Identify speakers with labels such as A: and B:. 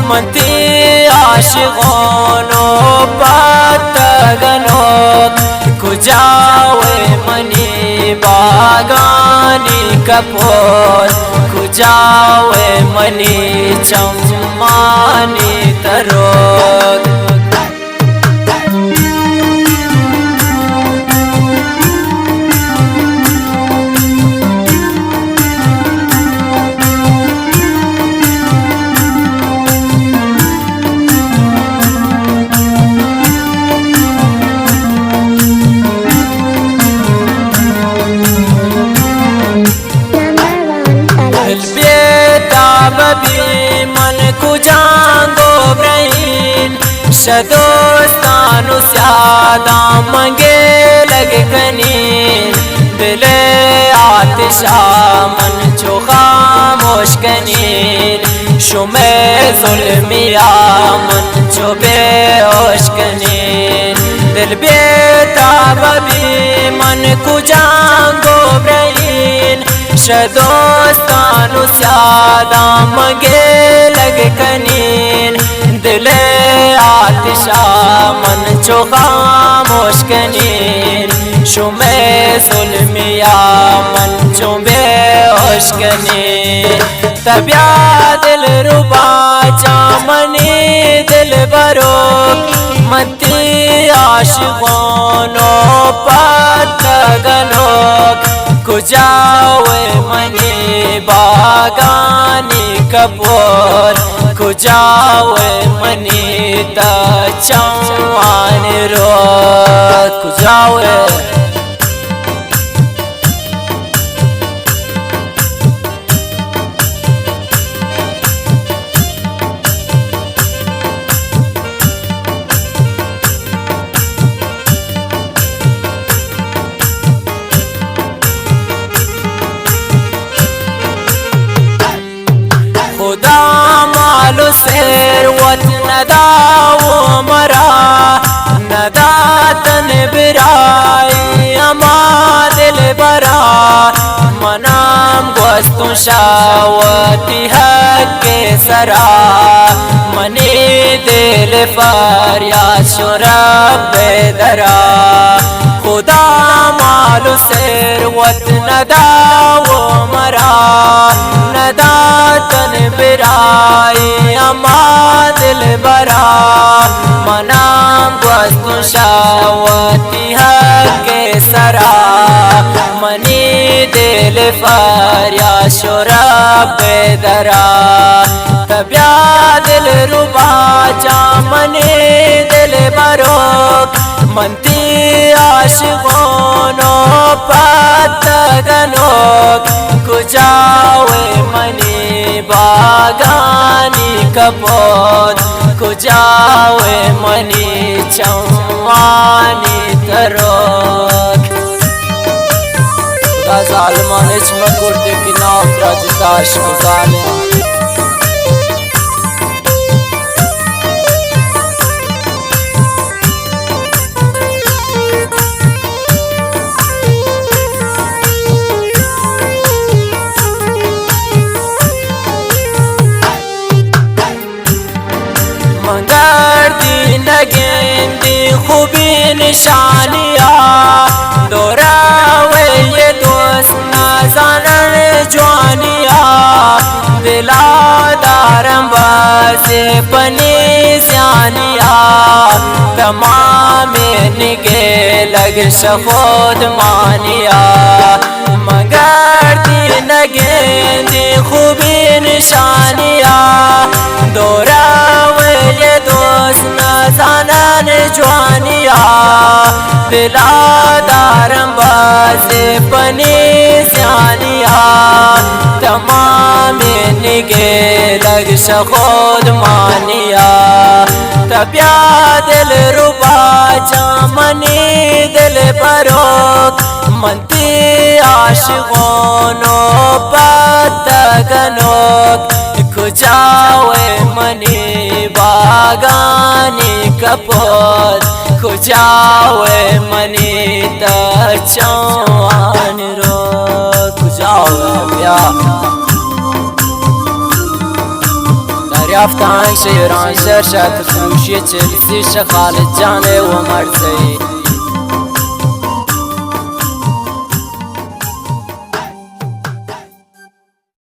A: منتی عاشقانو پتگنو کجاوی منی باغانی کپور کجاوی منی چمانی تروک ببی من کجانگو برین شدوستانو سیادا منگے لگ کنین دل آتشا من چو خاموش کنین شمع ظلمیا من چو بے ہوش کنین دل بیتا ببی من کجانگو برین شدوستانو سیادا منگے لگ کنین دل آتشا من چو خاموش کنین شمع ظلمیا من چو بے ہوش کنین تبیا دل ربا چامنی دل بروک منتی عاشقانو پتگنوک کجاوی منی باغانی کپور کجاوی منی تا چوانی روک کجاوی خدا مالو ثروت ندا و مرا ندا تن برائی اما دل برا منام گوستو شاوتی حق سرا منی دل فریاد شرب درا خدا مالو ثروت ندا و مرا ندا تن برائی اما دل برا منام گوستو شاوتی حق سرا منی دل فریاد شرب درا تبیا دل ربا چامنی دل بروک منتی عاشقانو پتگنوک کجاوی منی باغانی کپور کجاوی منی چوانی تروک خدا ظالمان اچ مکرده کی ناف راجتاش ظالم نگندی خوبی نشانیا دوراوی یہ دوست نازانن جوانیا دلا دارم بازی پنی زیانیا تمام نگے لگ شخود مانیا مگر دی نگندی خوبی نشانیا دوراوی یہ دوست نازانن جوانیا دلا دارم بازی پنی زیانیا تمام نگے لگ شخود مانیا تبیا دل ربا چامنی دل بروک منتی عاشقانو پتگنوک کجاوی منی باغانی کپور کجاوی منی تا چوان رو کجاوی بیا دریافتن شیران سرشت فروشی چلسی خالد جان و مرزی